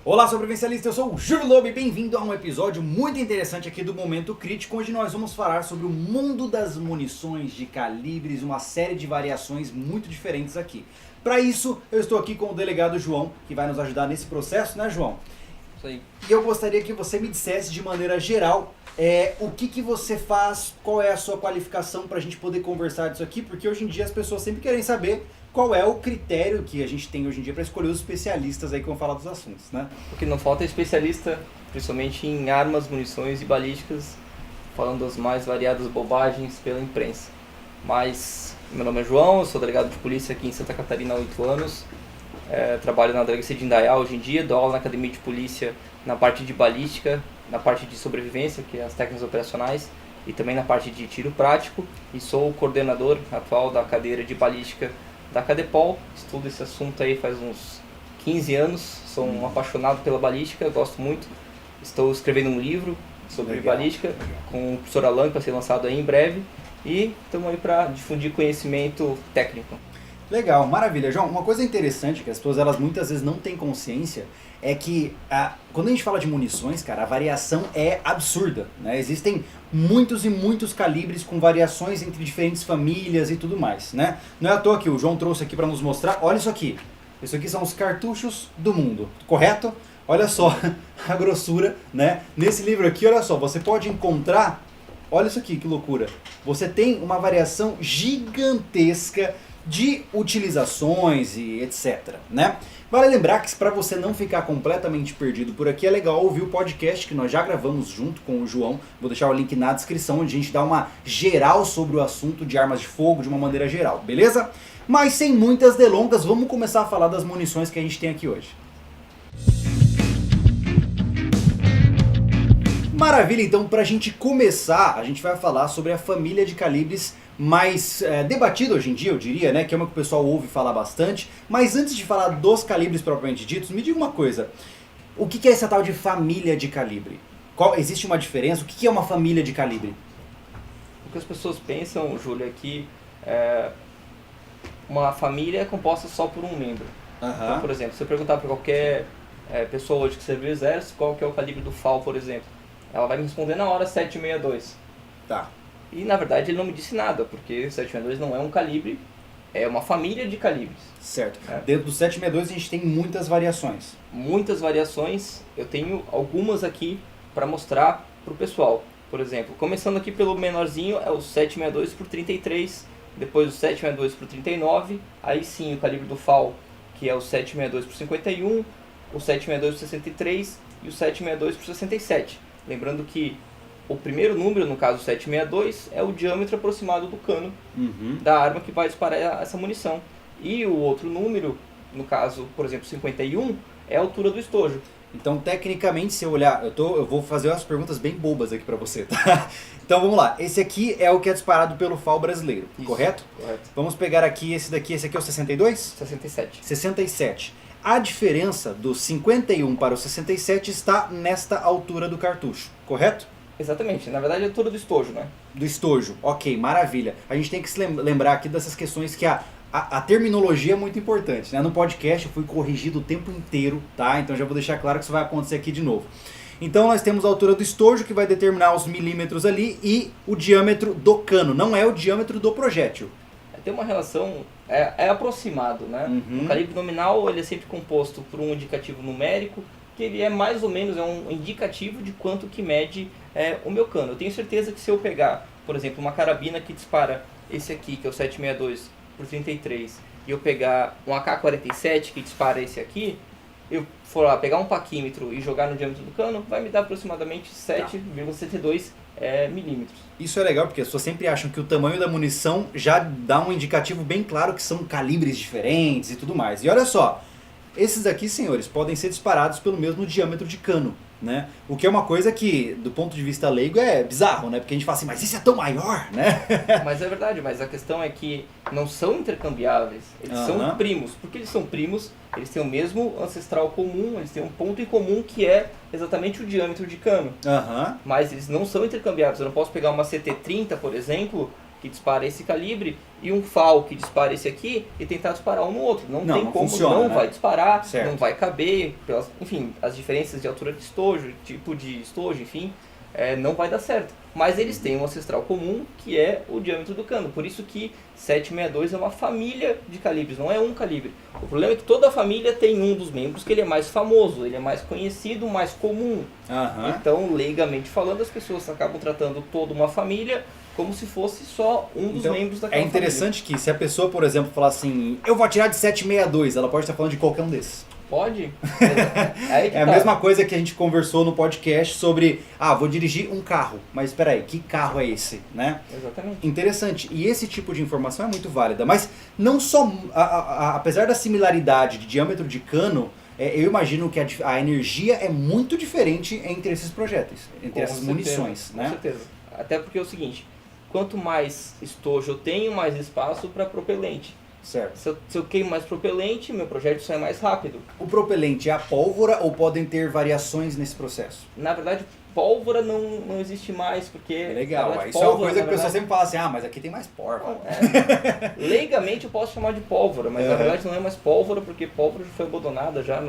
Olá, sobrevivencialista, eu sou o Júlio Lobo e bem-vindo a um episódio muito interessante aqui do Momento Crítico, onde nós vamos falar sobre o mundo das munições de calibres, uma série de variações muito diferentes aqui. Para isso, eu estou aqui com o delegado João, que vai nos ajudar nesse processo, né, João? Isso aí. E eu gostaria que você me dissesse de maneira geral o que você faz, qual é a sua qualificação para a gente poder conversar disso aqui, porque hoje em dia as pessoas sempre querem saber qual é o critério que a gente tem hoje em dia para escolher os especialistas aí que vão falar dos assuntos, né? O que não falta é especialista, principalmente em armas, munições e balísticas, falando das mais variadas bobagens pela imprensa. Mas, meu nome é João, eu sou delegado de polícia aqui em Santa Catarina há 8 anos. Trabalho na delegacia de Indaial hoje em dia, dou aula na academia de polícia na parte de balística, na parte de sobrevivência, que é as técnicas operacionais, e também na parte de tiro prático, e sou o coordenador atual da cadeira de balística da Cadepol. Estudo esse assunto aí faz uns 15 anos, sou um apaixonado pela balística, gosto muito. Estou escrevendo um livro sobre balística com o professor Alan, que vai ser lançado aí em breve, e estamos aí para difundir conhecimento técnico. Legal, maravilha. João, uma coisa interessante que as pessoas elas muitas vezes não têm consciência é que quando a gente fala de munições, cara, a variação é absurda, né? Existem muitos e muitos calibres com variações entre diferentes famílias e tudo mais, né? Não é à toa que o João trouxe aqui para nos mostrar, olha isso aqui. Isso aqui são os cartuchos do mundo, correto? Olha só a grossura, né? Nesse livro aqui, olha só, você pode encontrar, olha isso aqui, que loucura. Você tem uma variação gigantesca de utilizações e etc, né? Vale lembrar que para você não ficar completamente perdido por aqui, é legal ouvir o podcast que nós já gravamos junto com o João. Vou deixar o link na descrição, onde a gente dá uma geral sobre o assunto de armas de fogo de uma maneira geral, beleza? Mas sem muitas delongas, vamos começar a falar das munições que a gente tem aqui hoje. Maravilha, então pra gente começar, a gente vai falar sobre a família de calibres mais debatida hoje em dia, eu diria, né, que é uma que o pessoal ouve falar bastante. Mas antes de falar dos calibres propriamente ditos, me diga uma coisa, o que é essa tal de família de calibre? Existe uma diferença? O que é uma família de calibre? O que as pessoas pensam, Júlio, é que uma família é composta só por um membro. Então, por exemplo, se eu perguntar para qualquer pessoa hoje que serviu o exército, qual que é o calibre do FAL, por exemplo, ela vai me responder na hora 762. Tá. E na verdade ele não me disse nada, porque 762 não é um calibre, é uma família de calibres. Certo. Dentro do 762 a gente tem muitas variações. Muitas variações, eu tenho algumas aqui para mostrar para o pessoal. Por exemplo, começando aqui pelo menorzinho, é o 762 por 33, depois o 762 por 39, aí sim o calibre do FAL, que é o 762 por 51, o 762 por 63 e o 762 por 67. Lembrando que o primeiro número, no caso 762, é o diâmetro aproximado do cano da arma que vai disparar essa munição. E o outro número, no caso, por exemplo, 51, é a altura do estojo. Então, tecnicamente, se eu olhar, eu vou fazer umas perguntas bem bobas aqui pra você, tá? Então, vamos lá. Esse aqui é o que é disparado pelo FAL brasileiro, correto? Correto. Vamos pegar aqui esse aqui é o 62? 67. 67. A diferença do 51 para o 67 está nesta altura do cartucho, correto? Exatamente. Na verdade, é a altura do estojo, né? Do estojo. Ok, maravilha. A gente tem que se lembrar aqui dessas questões que a terminologia é muito importante, né? No podcast eu fui corrigido o tempo inteiro, tá? Então já vou deixar claro que isso vai acontecer aqui de novo. Então nós temos a altura do estojo, que vai determinar os milímetros ali, e o diâmetro do cano, não é o diâmetro do projétil. Tem uma relação, é aproximado, né? O calibre nominal ele é sempre composto por um indicativo numérico, que ele é mais ou menos um indicativo de quanto que mede o meu cano. Eu tenho certeza que se eu pegar, por exemplo, uma carabina que dispara esse aqui, que é o 762 por 33, e eu pegar um AK-47 que dispara esse aqui, eu for lá pegar um paquímetro e jogar no diâmetro do cano, vai me dar aproximadamente 7,72 milímetros. Isso é legal porque as pessoas sempre acham que o tamanho da munição já dá um indicativo bem claro que são calibres diferentes e tudo mais. E olha só, esses aqui, senhores, podem ser disparados pelo mesmo diâmetro de cano, né? O que é uma coisa que, do ponto de vista leigo, é bizarro, né? Porque a gente fala assim, mas esse é tão maior, né? Mas é verdade, mas a questão é que não são intercambiáveis, eles são primos. Porque eles são primos, eles têm o mesmo ancestral comum, eles têm um ponto em comum que é exatamente o diâmetro de cano. Mas eles não são intercambiáveis. Eu não posso pegar uma CT-30, por exemplo, que dispara esse calibre e um FAL que dispara esse aqui e tentar disparar um no outro. Não tem como, funciona, não né? vai disparar, Certo. não vai caber, enfim, as diferenças de altura de estojo, tipo de estojo, enfim, não vai dar certo. Mas eles têm um ancestral comum, que é o diâmetro do cano. Por isso que 762 é uma família de calibres, não é um calibre. O problema é que toda a família tem um dos membros que ele é mais famoso, ele é mais conhecido, mais comum. Aham. Então, leigamente falando, as pessoas acabam tratando toda uma família como se fosse só um dos Então, membros daquela é interessante que se a pessoa, por exemplo, falar assim, eu vou atirar de 762, ela pode estar falando de qualquer um desses. família. Pode? Aí que É a tá. mesma coisa que a gente conversou no podcast sobre, vou dirigir um carro, mas espera aí, que carro é esse, né? Exatamente. Interessante, e esse tipo de informação é muito válida, mas não só, apesar da similaridade de diâmetro de cano, eu imagino que a energia é muito diferente entre esses projéteis, entre Com essas certeza, munições, com né? certeza. Até porque é o seguinte, quanto mais estojo eu tenho, mais espaço para propelente. Certo. Se eu queimo mais propelente, meu projétil sai mais rápido. O propelente é a pólvora ou podem ter variações nesse processo? Na verdade, pólvora não existe mais, porque... Legal, na verdade, isso é uma pólvora, coisa que o na pessoal verdade, sempre fala assim, mas aqui tem mais pólvora. leigamente eu posso chamar de pólvora, mas na Uhum. verdade não é mais pólvora, porque pólvora já foi abandonada já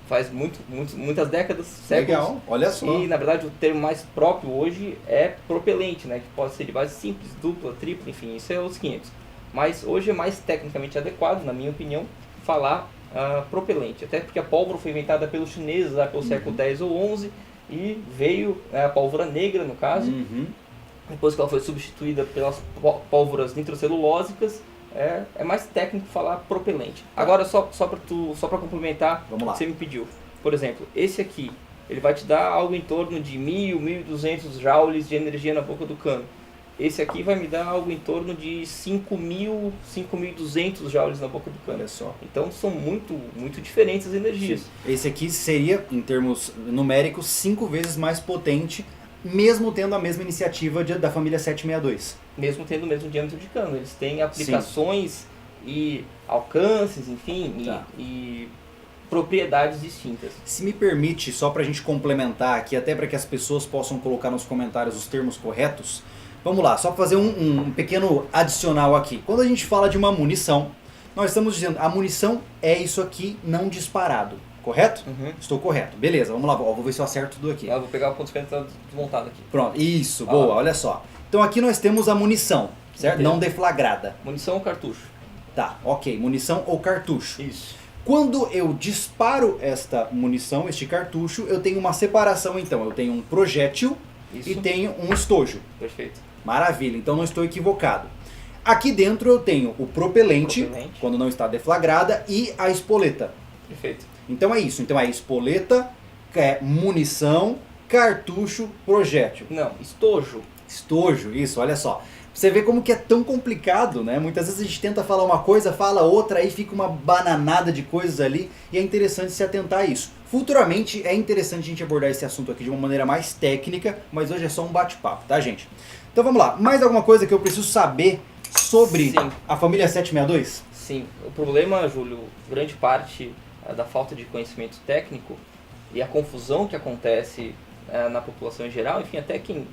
faz muitas décadas, séculos. Legal, olha só. E na verdade o termo mais próprio hoje é propelente, né? Que pode ser de base simples, dupla, tripla, enfim, isso é os 500. Mas hoje é mais tecnicamente adequado, na minha opinião, falar propelente. Até porque a pólvora foi inventada pelos chineses lá pelo século X ou XI e veio a pólvora negra, no caso. Uhum. Depois que ela foi substituída pelas pólvoras nitrocelulósicas, é mais técnico falar propelente. Agora, só para complementar Vamos o lá. que você me pediu. Por exemplo, esse aqui, ele vai te dar algo em torno de 1.000, 1.200 joules de energia na boca do cano. Esse aqui vai me dar algo em torno de 5.000, 5.200 joules na boca do cano. Olha só. Então são muito diferentes as energias. Esse aqui seria, em termos numéricos, 5 vezes mais potente, mesmo tendo a mesma iniciativa da família 762. Mesmo tendo o mesmo diâmetro de cano. Eles têm aplicações e alcances, enfim, Tá. e propriedades distintas. Se me permite, só para a gente complementar aqui, até para que as pessoas possam colocar nos comentários os termos corretos, vamos lá, só para fazer um pequeno adicional aqui. Quando a gente fala de uma munição, nós estamos dizendo, a munição é isso aqui não disparado, correto? Uhum. Estou correto. Beleza, vamos lá, vou ver se eu acerto tudo aqui. Eu vou pegar o ponto que está desmontado aqui. Pronto, isso, boa, olha só. Então aqui nós temos a munição, certo? Entendo. Não deflagrada. Munição ou cartucho? Tá, ok, munição ou cartucho. Isso. Quando eu disparo esta munição, este cartucho, eu tenho uma separação então. Eu tenho um projétil Isso. e tenho um estojo. Perfeito. Maravilha, então não estou equivocado. Aqui dentro eu tenho o propelente, quando não está deflagrada, e a espoleta. Perfeito. Então é isso. Então é espoleta, munição, cartucho, projétil. Não, estojo. Estojo, isso, olha só. Você vê como que é tão complicado, né? Muitas vezes a gente tenta falar uma coisa, fala outra, aí fica uma bananada de coisas ali, e é interessante se atentar a isso. Futuramente é interessante a gente abordar esse assunto aqui de uma maneira mais técnica, mas hoje é só um bate-papo, tá, gente? Então vamos lá, mais alguma coisa que eu preciso saber sobre Sim. a família 762? Sim. O problema, Júlio, grande parte da falta de conhecimento técnico e a confusão que acontece na população em geral, enfim, até quem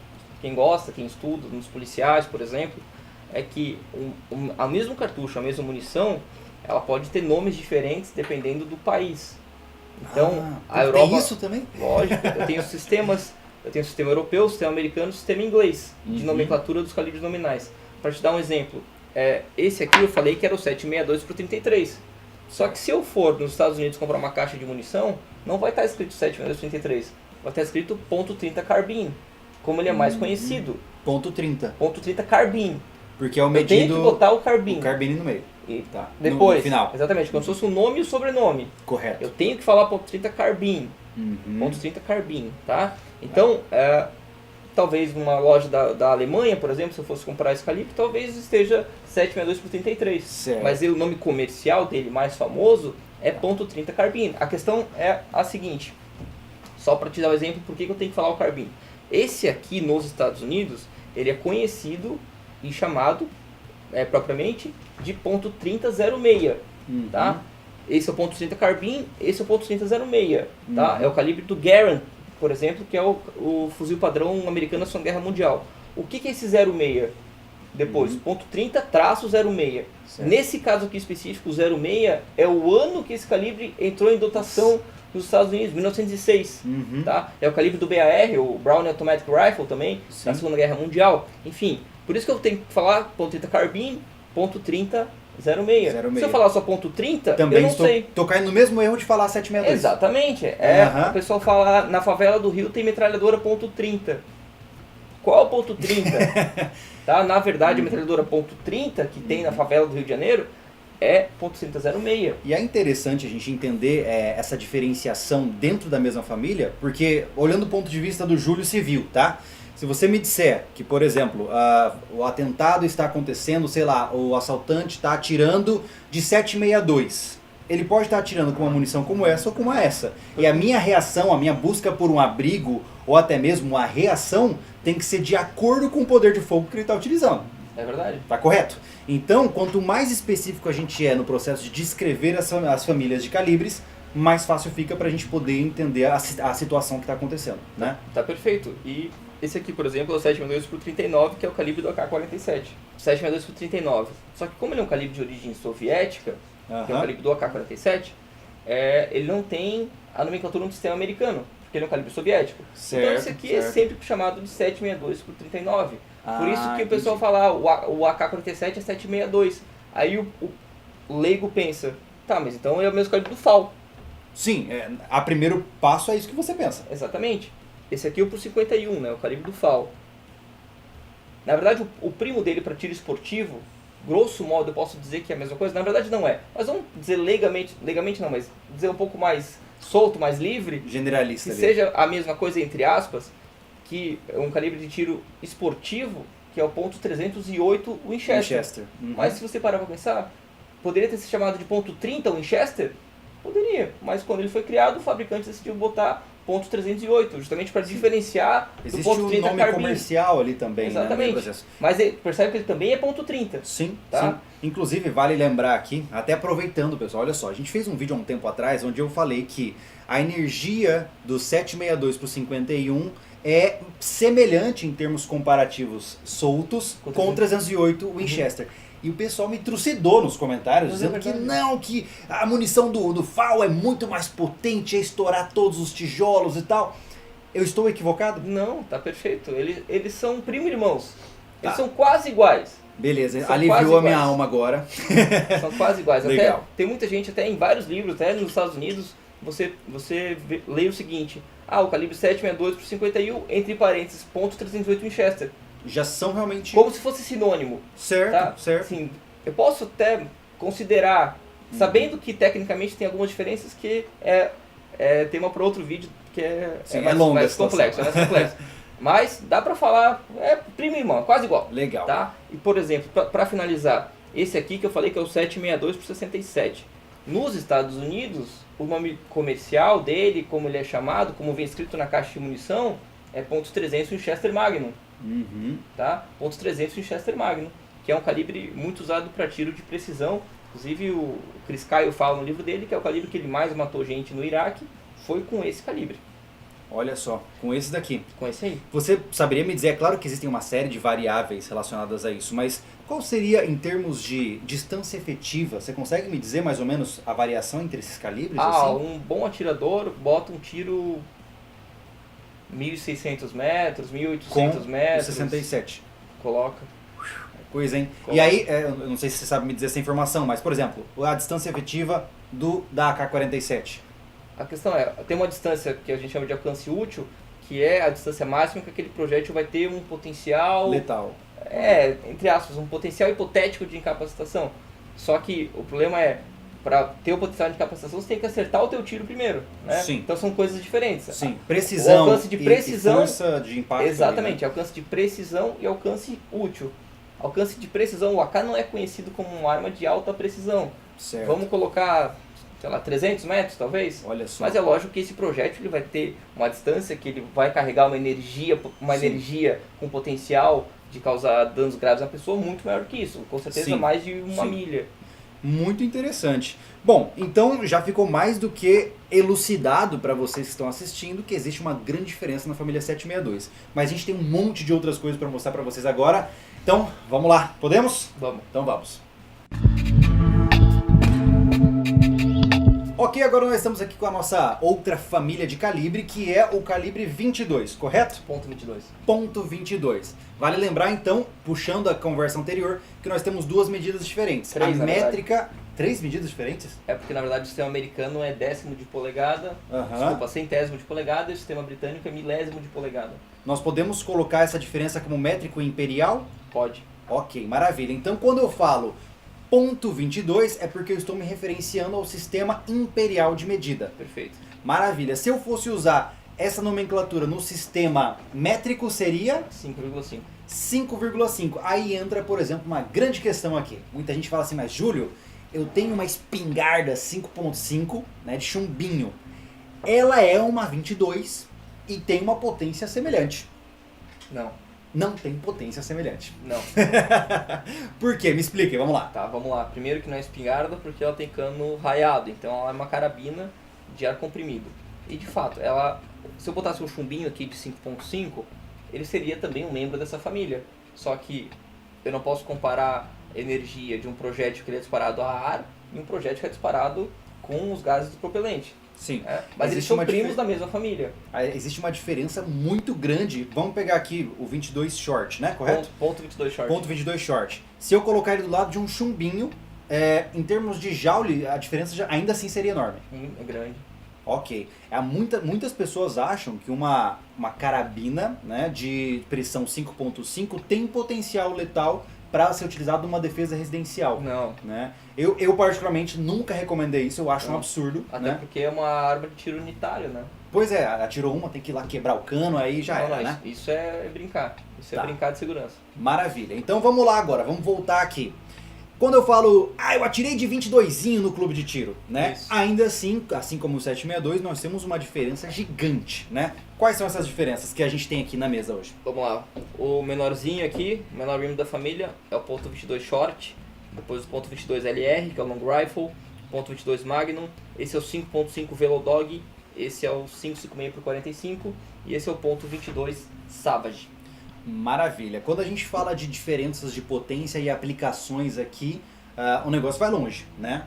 gosta, quem estuda, nos policiais, por exemplo, é que a mesmo cartucho, a mesma munição, ela pode ter nomes diferentes dependendo do país. Então, a Europa... Tem isso também? Lógico, eu tenho o sistema europeu, o sistema americano e o sistema inglês, de Uhum. nomenclatura dos calibres nominais. Para te dar um exemplo, esse aqui eu falei que era o 762 por 33. Só que se eu for nos Estados Unidos comprar uma caixa de munição, não vai estar escrito 762 por 33, vai estar escrito .30 Carbine, como ele é mais conhecido. Ponto 30. .30 Carbine. Porque é o Eu tenho que medido botar o Carbine. o carbine no meio. E Tá. depois, No final. exatamente, como se fosse o nome e o sobrenome. Correto. Eu tenho que falar .30 Carbine. Uhum. .30 Carbine, tá? Então, talvez numa loja da Alemanha, por exemplo, se eu fosse comprar esse calibre, talvez esteja 762 por 33. Certo. Mas o nome comercial dele, mais famoso, é .30 Carbine. A questão é a seguinte, só para te dar um exemplo, por que eu tenho que falar o Carbine? Esse aqui nos Estados Unidos, ele é conhecido e chamado propriamente de .3006, Uhum. tá? Esse é o .30 Carbine, esse é o .3006, tá? Uhum. É o calibre do Garand, por exemplo, que é o fuzil padrão americano da Segunda Guerra Mundial. O que é esse 06? Depois, ponto 30, traço 06. Certo. Nesse caso aqui específico, o 06 é o ano que esse calibre entrou em dotação nos Estados Unidos, 1906. Tá? É o calibre do BAR, o Browning Automatic Rifle também, Sim. da Segunda Guerra Mundial. Enfim, por isso que eu tenho que falar ponto 30 Carbine, ponto 30 06. Se eu falar só ponto 30, Também eu não sei. tô caindo no mesmo erro de falar 762. Exatamente. Aham. O pessoal fala, na favela do Rio tem metralhadora ponto 30. Qual é o ponto 30? Tá? Na verdade, a metralhadora ponto 30 que tem na favela do Rio de Janeiro é ponto 3006. E é interessante a gente entender essa diferenciação dentro da mesma família, porque olhando do ponto de vista do Júlio Civil, tá? Se você me disser que, por exemplo, o atentado está acontecendo, sei lá, o assaltante está atirando de 762. Ele pode estar atirando com uma munição como essa ou como essa. E a minha reação, a minha busca por um abrigo ou até mesmo uma reação tem que ser de acordo com o poder de fogo que ele está utilizando. É verdade. Tá correto? Então, quanto mais específico a gente é no processo de descrever as famílias de calibres, mais fácil fica pra gente poder entender a situação que está acontecendo, né? Tá perfeito. E esse aqui, por exemplo, é o 762 por 39, que é o calibre do AK-47. 762 por 39. Só que como ele é um calibre de origem soviética, que é o calibre do AK-47, ele não tem a nomenclatura no sistema americano, porque ele é um calibre soviético. Certo, então esse aqui é certo. sempre chamado de 762 por 39. Por isso que o entendi. pessoal fala, o AK-47 é 762. Aí o leigo pensa, tá, mas então é o mesmo calibre do FAL. Sim, a primeiro passo é isso que você pensa. Exatamente. Esse aqui é o por 51, né, o calibre do FAL. Na verdade, o primo dele para tiro esportivo, grosso modo eu posso dizer que é a mesma coisa. Na verdade não é. Mas vamos dizer legalmente não, mas dizer um pouco mais solto, mais livre, Generalista. que ali. seja a mesma coisa entre aspas, que é um calibre de tiro esportivo, que é o ponto 308 Winchester. Uhum. Mas se você parar para pensar, poderia ter se chamado de ponto 30 Winchester? Poderia, mas quando ele foi criado, o fabricante decidiu botar ponto 308, justamente para diferenciar Existe do ponto um 30 nome Carbine. comercial ali também, Exatamente. né? Mas percebe que ele também é ponto 30. Sim, Tá? sim. Inclusive, vale lembrar aqui, até aproveitando, pessoal, olha só, a gente fez um vídeo há um tempo atrás onde eu falei que a energia do 762 pro 51 é semelhante em termos comparativos soltos com o 308 Winchester. E o pessoal me trucidou nos comentários, Mas dizendo é que verdade. não, que a munição do FAL é muito mais potente, é estourar todos os tijolos e tal. Eu estou equivocado? Não, tá perfeito. Eles são primo-irmãos. Tá. Eles são quase iguais. Beleza, São aliviou quase a minha iguais. alma agora. São quase iguais. Até, Legal. tem muita gente, até em vários livros, até nos Estados Unidos, você lê o seguinte: o calibre 762 por 51, entre parênteses, ponto 308 Winchester. Já são realmente... Como se fosse sinônimo. Certo, Tá? certo. Assim, eu posso até considerar, sabendo que tecnicamente tem algumas diferenças que é tema para outro vídeo, que Sim, mais, longa a mais situação. complexo, é mais complexo. Mas dá pra falar, primo e irmão, é quase igual. Legal. Tá? E por exemplo, para finalizar, esse aqui que eu falei que é o 762 por 67. Nos Estados Unidos, o nome comercial dele, como ele é chamado, como vem escrito na caixa de munição, é .300 Winchester Magnum. Uhum. Tá? .300 Winchester Magnum, que é um calibre muito usado para tiro de precisão. Inclusive o Chris Kyle fala no livro dele que é o calibre que ele mais matou gente no Iraque, foi com esse calibre, Olha só, com esse daqui. com esse aí. Você saberia me dizer, é claro que existem uma série de variáveis relacionadas a isso, mas qual seria em termos de distância efetiva? Você consegue me dizer mais ou menos a variação entre esses calibres? assim? Um bom atirador bota um tiro 1.600 metros, 1.800 Com o metros. 67. Coloca. Coisa, hein? Coloca. E aí, eu não sei se você sabe me dizer essa informação, mas, por exemplo, a distância efetiva da AK-47. A questão tem uma distância que a gente chama de alcance útil, que é a distância máxima que aquele projétil vai ter um potencial... Letal. Entre aspas, um potencial hipotético de incapacitação. Só que o problema para ter o potencial de incapacitação, você tem que acertar o teu tiro primeiro, né? Sim. Então são coisas diferentes. Sim, precisão, O alcance de precisão, e força de impacto. Exatamente, ali, né? alcance de precisão e alcance útil. Alcance de precisão, o AK não é conhecido como uma arma de alta precisão. Certo. Vamos colocar, sei lá, 300 metros talvez? Olha só. Mas é lógico que esse projétil ele vai ter uma distância que ele vai carregar uma energia Sim. com potencial de causar danos graves à pessoa muito maior que isso. Com certeza Sim. mais de uma Sim. milha. Muito interessante. Bom, então já ficou mais do que elucidado para vocês que estão assistindo que existe uma grande diferença na família 762. Mas a gente tem um monte de outras coisas para mostrar para vocês agora. Então, vamos lá. Podemos? Vamos. Então vamos. Ok, agora nós estamos aqui com a nossa outra família de calibre, que é o calibre 22, correto? Ponto 22. Ponto 22. Vale lembrar então, puxando a conversa anterior, que nós temos duas medidas diferentes. Três, a na métrica... Três medidas diferentes? É porque na verdade o sistema americano é décimo de polegada, Aham. desculpa, centésimo de polegada, e o sistema britânico é milésimo de polegada. Nós podemos colocar essa diferença como métrico e imperial? Pode. Ok, maravilha. Então quando eu falo ponto 22 é porque eu estou me referenciando ao sistema imperial de medida. Perfeito. Maravilha. Se eu fosse usar essa nomenclatura no sistema métrico seria 5,5. 5,5. Aí entra, por exemplo, uma grande questão aqui. Muita gente fala assim, mas Júlio, eu tenho uma espingarda 5.5, né, de chumbinho. Ela é uma 22 e tem uma potência semelhante. Não. Não tem potência semelhante. Não. Por quê? Me explique, vamos lá. Tá, vamos lá. Primeiro que não é espingarda porque ela tem cano raiado, então ela é uma carabina de ar comprimido. E de fato, ela, se eu botasse um chumbinho aqui de 5.5, ele seria também um membro dessa família. Só que eu não posso comparar energia de um projétil que ele é disparado a ar e um projétil que é disparado com os gases do propelente. Sim. Mas eles Existe são uma primos da mesma família. Existe uma diferença muito grande. Vamos pegar aqui o 22 short, né? Correto? Ponto 22 short. Ponto 22 short. Se eu colocar ele do lado de um chumbinho, em termos de joule, a diferença ainda assim seria enorme. É grande. Ok. Muitas pessoas acham que uma carabina, né, de pressão 5.5 tem potencial letal para ser utilizado numa defesa residencial. Não. Né? Eu particularmente nunca recomendei isso, eu acho um absurdo. Até né? porque é uma arma de tiro unitário, né? Pois é, atirou uma, tem que ir lá quebrar o cano, aí já Não, era, não, né? Isso é brincar. Isso Tá. é brincar de segurança. Maravilha. Então vamos lá agora, vamos voltar aqui. Quando eu falo, eu atirei de 22zinho no clube de tiro, né? Isso. Ainda assim, assim como o 762, nós temos uma diferença gigante, né? Quais são essas diferenças que a gente tem aqui na mesa hoje? Vamos lá. O menorzinho aqui, o menor membro da família, é o ponto 22 short. Depois o ponto 22 LR, que é o long rifle. Ponto 22 magnum. Esse é o 5.5 velodog. Esse é o 5.56 por 45. E esse é o ponto 22 savage. Maravilha. Quando a gente fala de diferenças de potência e aplicações aqui, o negócio vai longe, né?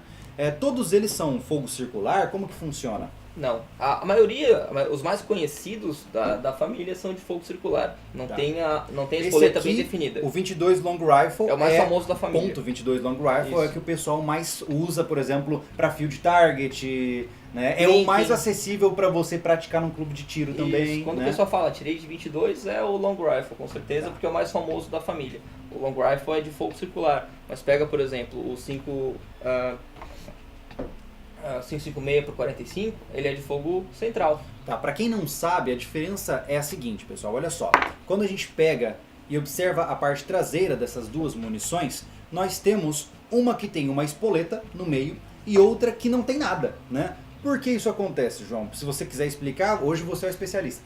Todos eles são fogo circular? Como que funciona? Não. A maioria, os mais conhecidos da família são de fogo circular. Não Tá. tem a Esse espoleta aqui, bem definida. O 22 Long Rifle É o mais famoso da família. Ponto 22 Long Rifle Isso. é que o pessoal mais usa, por exemplo, para field target, né? É Sim, o mais sim. acessível para você praticar num clube de tiro também. Isso. Quando né? o pessoal fala tirei de 22 é o long rifle, com certeza, Tá. porque é o mais famoso da família. O long rifle é de fogo circular, mas pega, por exemplo, o 5.56 por 45, ele é de fogo central. Tá, para quem não sabe, a diferença é a seguinte, pessoal, olha só. Quando a gente pega e observa a parte traseira dessas duas munições, nós temos uma que tem uma espoleta no meio e outra que não tem nada, né? Por que isso acontece, João? Se você quiser explicar, hoje você é o especialista.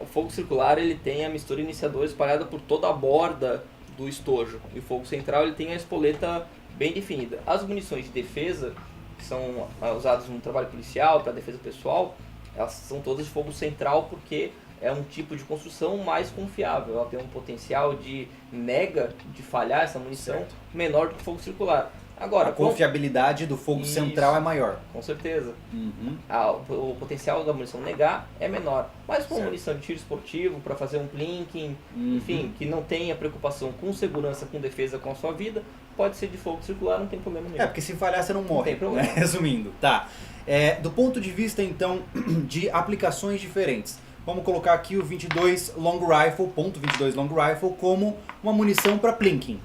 O fogo circular ele tem a mistura iniciador espalhada por toda a borda do estojo. E o fogo central ele tem a espoleta bem definida. As munições de defesa, que são usadas no trabalho policial, para defesa pessoal, elas são todas de fogo central porque é um tipo de construção mais confiável. Ela tem um potencial de nega, de falhar essa munição, Certo. menor do que o fogo circular. Agora, A confiabilidade do fogo Isso. central é maior. com certeza. Uhum. O potencial da munição negar é menor. Mas com Certo. munição de tiro esportivo, para fazer um plinking, Uhum. enfim, que não tenha preocupação com segurança, com defesa com a sua vida, pode ser de fogo circular, não tem problema nenhum. Porque se falhar você não morre, tem problema. né? Resumindo, tá. Do ponto de vista, então, de aplicações diferentes, vamos colocar aqui o 22 Long Rifle, ponto 22 Long Rifle, como uma munição para plinking.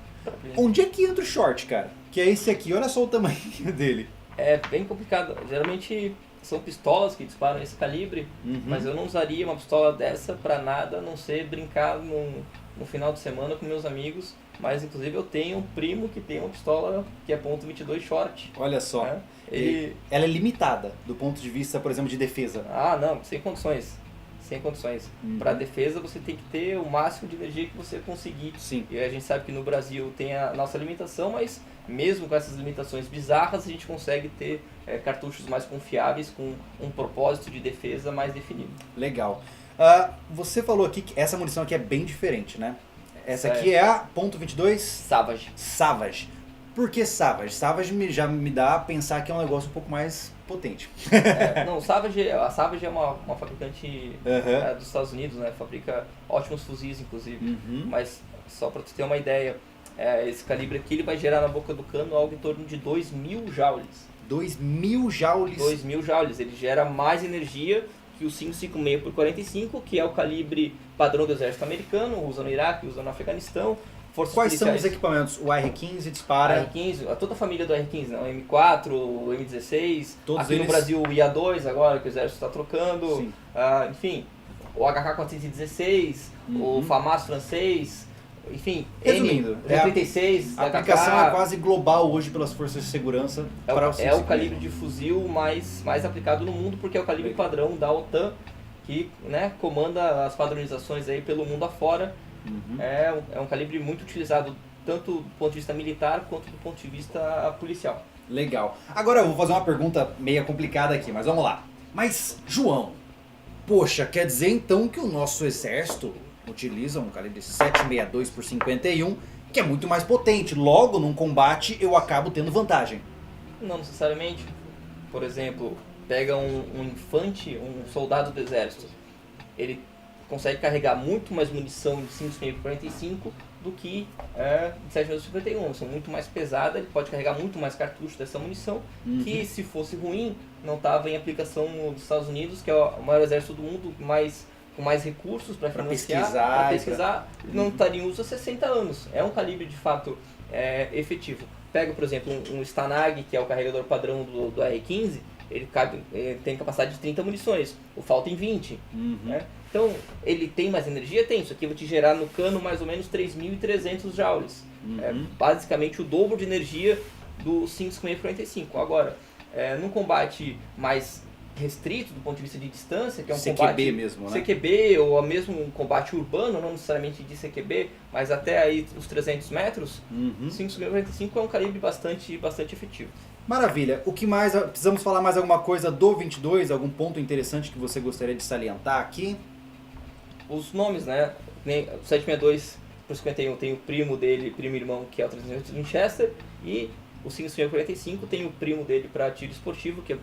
Onde é que entra o short, cara? Que é esse aqui, olha só o tamanho dele. É bem complicado. Geralmente são pistolas que disparam esse calibre, Uhum. mas eu não usaria uma pistola dessa para nada, a não ser brincar no final de semana com meus amigos. Mas inclusive eu tenho um primo que tem uma pistola que é ponto .22 short. Olha só. Né? Ela é limitada do ponto de vista, por exemplo, de defesa. Não, sem condições. Sem condições. Uhum. Para defesa você tem que ter o máximo de energia que você conseguir. Sim. E a gente sabe que no Brasil tem a nossa limitação, mas mesmo com essas limitações bizarras, a gente consegue ter cartuchos mais confiáveis, com um propósito de defesa mais definido. Legal. Você falou aqui que essa munição aqui é bem diferente, né? Essa aqui é a .22 Savage. Savage. Por que Savage? Savage já me dá a pensar que é um negócio um pouco mais potente. Não, a Savage é uma fabricante dos Estados Unidos, né? Fabrica ótimos fuzis, inclusive. Mas só para tu ter uma ideia, esse calibre aqui ele vai gerar na boca do cano algo em torno de 2.000 joules. 2.000 joules? 2.000 joules. Ele gera mais energia que o 5.56 por 45, que é o calibre padrão do exército americano, usa no Iraque, usa no Afeganistão. Quais são os equipamentos? O R15 dispara? R15, toda a família do R15, né? O M4, o M16, todos aqui eles... no Brasil o IA2 agora, que o exército está trocando, enfim, o HK416, o FAMAS francês, enfim, resumindo, M36, a aplicação é quase global hoje pelas forças de segurança. É o calibre de fuzil mais aplicado no mundo, porque é o calibre padrão da OTAN, que, né, comanda as padronizações aí pelo mundo afora. É um calibre muito utilizado tanto do ponto de vista militar quanto do ponto de vista policial. Legal. Agora eu vou fazer uma pergunta meio complicada aqui, mas vamos lá. Mas, João, poxa, quer dizer então que o nosso exército utiliza um calibre 7.62 por 51, que é muito mais potente. Logo, num combate, eu acabo tendo vantagem. Não necessariamente. Por exemplo, pega um infante, um soldado do exército. Ele consegue carregar muito mais munição de 5.56 por 45 do que de 7.62 por 51. São muito mais pesada, ele pode carregar muito mais cartuchos dessa munição, que se fosse ruim, não estava em aplicação nos Estados Unidos, que é o maior exército do mundo, com mais recursos para financiar, para pesquisar, não estaria em uso há 60 anos. É um calibre de fato efetivo. Pega, por exemplo, um Stanag, que é o carregador padrão do R15, ele tem capacidade de 30 munições, o Falcon 20. Né? Então, ele tem mais energia? Tem. Isso aqui vai te gerar no cano mais ou menos 3.300 joules. É basicamente o dobro de energia do 5.56 por 45. Agora, num combate mais restrito do ponto de vista de distância, que é um CQB combate mesmo, né? CQB ou mesmo um combate urbano, não necessariamente de CQB, mas até aí os 300 metros, 5.56 por 45 é um calibre bastante efetivo. Maravilha. O que mais? Precisamos falar mais alguma coisa do 22? Algum ponto interessante que você gostaria de salientar aqui? Os nomes, né? O 762 por 51 tem o primo dele, primo irmão, que é o 308 Winchester, e o 5.56 por 45 tem o primo dele para tiro esportivo, que é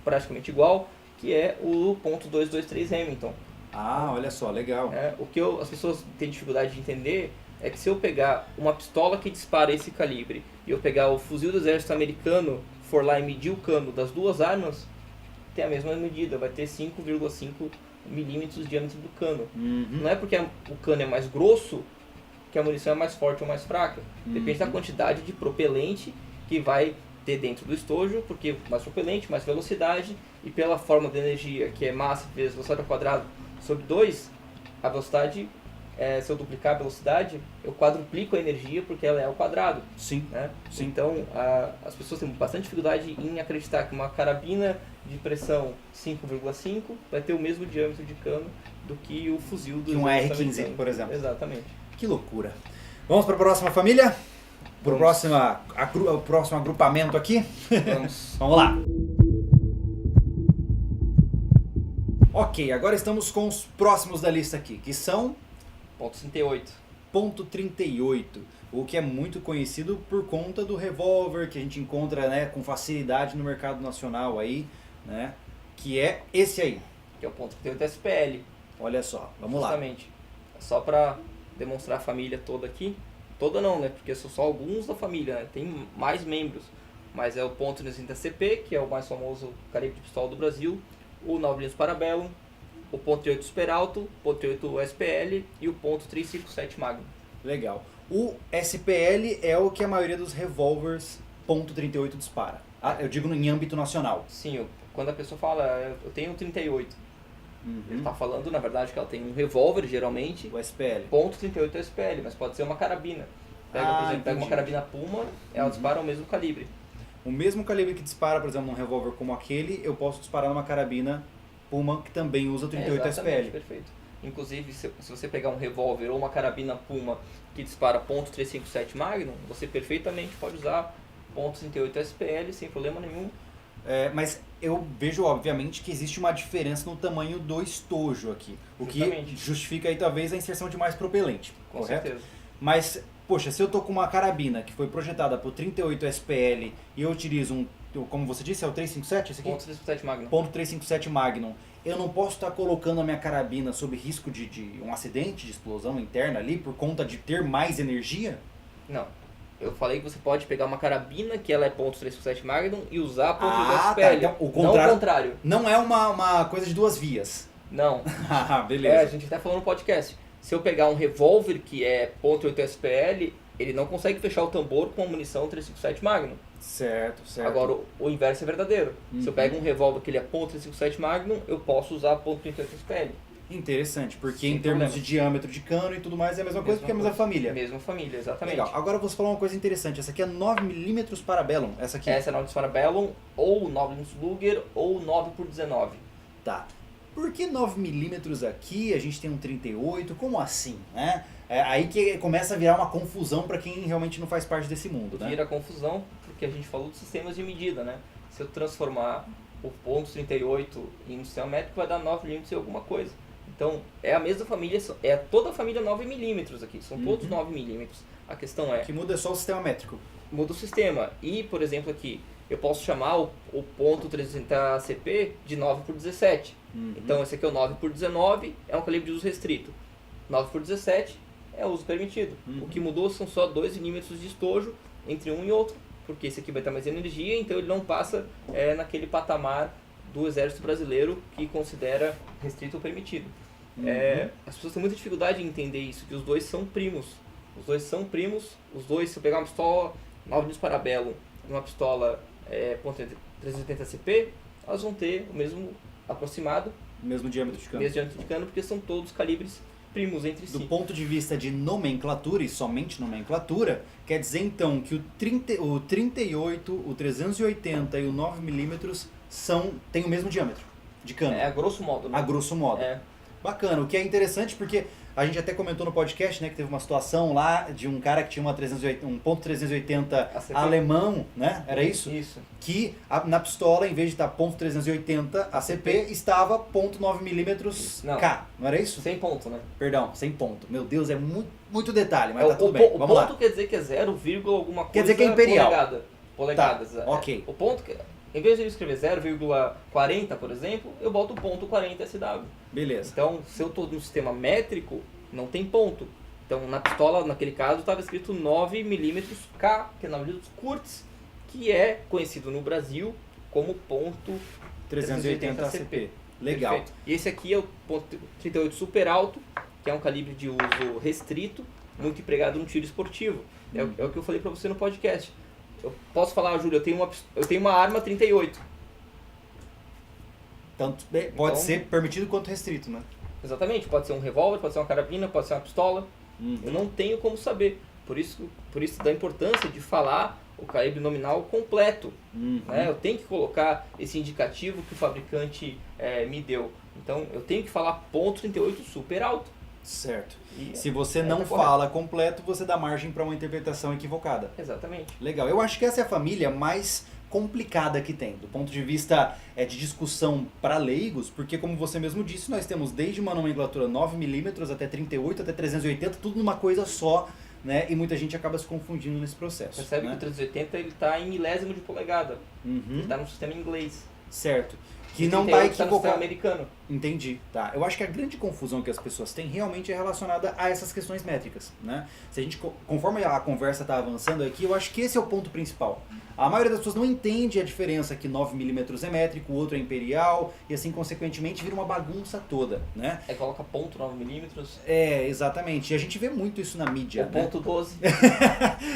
praticamente igual, que é o .223 Remington. Ah, olha só, legal. O que as pessoas têm dificuldade de entender é que se eu pegar uma pistola que dispara esse calibre e eu pegar o fuzil do exército americano, for lá e medir o cano das duas armas, tem a mesma medida, vai ter 5,5 milímetros de diâmetro do cano. Não é porque o cano é mais grosso que a munição é mais forte ou mais fraca. Depende da quantidade de propelente que vai ter dentro do estojo, porque mais propelente, mais velocidade, e pela fórmula de energia, que é massa vezes velocidade ao quadrado sobre 2, a velocidade, se eu duplicar a velocidade, eu quadruplico a energia porque ela é ao quadrado. Sim. Né? Sim. Então, as pessoas têm bastante dificuldade em acreditar que uma carabina de pressão 5,5 vai ter o mesmo diâmetro de cano do que o fuzil do um exército R15, americano. por exemplo. Exatamente. Que loucura. Vamos para a próxima família? Para o próximo agrupamento aqui? Vamos. Vamos lá. Ok, agora estamos com os próximos da lista aqui, que são... Ponto 38. Ponto 38, o que é muito conhecido por conta do revólver que a gente encontra, né, com facilidade no mercado nacional aí, né, que é esse aí. Que é o ponto 38 SPL. Olha só, vamos lá. Justamente. Só para demonstrar a família toda aqui. Toda não, né? Porque são só alguns da família, né? Tem mais membros. Mas é o ponto 30 CP, que é o mais famoso calibre de pistola do Brasil. O 9mm Parabellum. O ponto .38 Super Alto. O ponto .38 SPL. E o ponto .357 Magnum. Legal. O SPL é o que a maioria dos revólveres ponto .38 dispara. Eu digo em âmbito nacional. Sim, quando a pessoa fala, eu tenho 38. Ele está falando, na verdade, que ela tem um revólver, geralmente. O SPL. Ponto .38 SPL, mas pode ser uma carabina. Por exemplo, pega uma carabina Puma, ela dispara o mesmo calibre. O mesmo calibre que dispara, por exemplo, num revólver como aquele, eu posso disparar numa carabina Puma que também usa 38 SPL. Perfeito. Inclusive, se você pegar um revólver ou uma carabina Puma que dispara .357 Magnum, você perfeitamente pode usar .38 SPL sem problema nenhum. Mas eu vejo, obviamente, que existe uma diferença no tamanho do estojo aqui. O Justamente. que justifica aí, talvez, a inserção de mais propelente. Com correto? certeza. Mas, poxa, se eu tô com uma carabina que foi projetada por 38 SPL e eu utilizo como você disse, é o 357 esse aqui? .357 Magnum. .357 Magnum. Eu não posso estar colocando a minha carabina sob risco de um acidente, de explosão interna ali, por conta de ter mais energia? Não. Eu falei que você pode pegar uma carabina que ela é .357 Magnum e usar .38 Tá. SPL. Então, Não o contrário. Não é uma coisa de duas vias. Não. Ah, beleza. A gente até falou no podcast. Se eu pegar um revólver que é .8 SPL, ele não consegue fechar o tambor com a munição 357 Magnum. Certo. Agora, o inverso é verdadeiro. Se eu Uhum. pego um revólver que ele é .357 Magnum, eu posso usar .38 SPL. Interessante, porque Sem em termos problema. de diâmetro de cano e tudo mais é a mesma coisa, porque é a mesma família. Mesma família, exatamente. Legal. Agora eu vou falar uma coisa interessante. Essa aqui é 9mm Parabellum. Essa aqui. Essa é a 9mm Parabellum, ou 9mm Luger, ou 9x19. Tá. Por que 9mm aqui? A gente tem um 38, como assim, né? É aí que começa a virar uma confusão para quem realmente não faz parte desse mundo, né? Vira confusão, porque a gente falou dos sistemas de medida, né? Se eu transformar o .38 em um sistema métrico, vai dar 9mm em alguma coisa. Então, é a mesma família, é toda a família 9mm aqui, são todos 9mm. A questão O é, que muda é só o sistema métrico. muda o sistema. E, por exemplo, aqui, eu posso chamar o ponto 360 CP de 9x17. Então, esse aqui é o 9x19, é um calibre de uso restrito. 9x17 é uso permitido. O que mudou são só 2mm de estojo entre um e outro, porque esse aqui vai ter mais energia, então ele não passa naquele patamar do Exército Brasileiro que considera restrito ou permitido. As pessoas têm muita dificuldade em entender isso, que os dois são primos. Os dois são primos, os dois, se eu pegar uma pistola 9mm Parabellum e uma pistola .380 CP, elas vão ter o mesmo aproximado, Mesmo diâmetro de cano. mesmo diâmetro de cano, porque são todos calibres primos entre Do si. ponto de vista de nomenclatura, e somente nomenclatura, quer dizer então que o 38, o 380 e o 9mm têm o mesmo diâmetro de cano. A grosso modo, né? A grosso modo. Bacana, o que é interessante porque a gente até comentou no podcast, né, que teve uma situação lá de um cara que tinha um .380 ACP. alemão, né? Era isso? Isso. Que na pistola, em vez de estar .380 ACP, estava .9mm Não. K, não era isso? Sem ponto, né? Perdão, sem ponto. Meu Deus, é muito detalhe, mas tá o tudo bem. o Vamos lá. ponto quer dizer que é 0, alguma coisa. Quer dizer que é imperial. Polegadas. Tá, ok. O ponto, em vez de eu escrever 0,40, por exemplo, eu boto ponto .40 SW. Beleza. Então, se eu estou no sistema métrico, não tem ponto. Então, na pistola, naquele caso, estava escrito 9mm K, que é 9mm Kurz, que é conhecido no Brasil como ponto 380 ACP. Legal. Perfeito. E esse aqui é o ponto 38 super alto, que é um calibre de uso restrito, muito empregado no tiro esportivo. É o que eu falei para você no podcast. Eu posso falar, Júlio, eu tenho uma arma 38. Tanto, pode Então- ser permitido quanto restrito, né? Exatamente, pode ser um revólver, pode ser uma carabina, pode ser uma pistola. Eu não tenho como saber. Por isso da importância de falar o calibre nominal completo. Né? Eu tenho que colocar esse indicativo que o fabricante me deu. Então eu tenho que falar ponto .38 super alto. Certo. E Se você não tá correto. fala completo, você dá margem para uma interpretação equivocada. Exatamente. Legal. Eu acho que essa é a família mais complicada que tem, do ponto de vista de discussão para leigos, porque como você mesmo disse, nós temos desde uma nomenclatura 9mm até 38, até 380, tudo numa coisa só, né? E muita gente acaba se confundindo nesse processo. Percebe né? que o 380 ele está em milésimo de polegada. Ele Uhum. está no sistema inglês. Certo. Que O não 38 está tá no sistema equivocado. americano. Entendi, tá. Eu acho que a grande confusão que as pessoas têm realmente é relacionada a essas questões métricas, né? Se a gente, conforme a conversa está avançando aqui, eu acho que esse é o ponto principal. A maioria das pessoas não entende a diferença que 9mm é métrico, o outro é imperial, e assim, consequentemente, vira uma bagunça toda, né? Coloca ponto 9mm. Exatamente. E a gente vê muito isso na mídia, O né? ponto 12.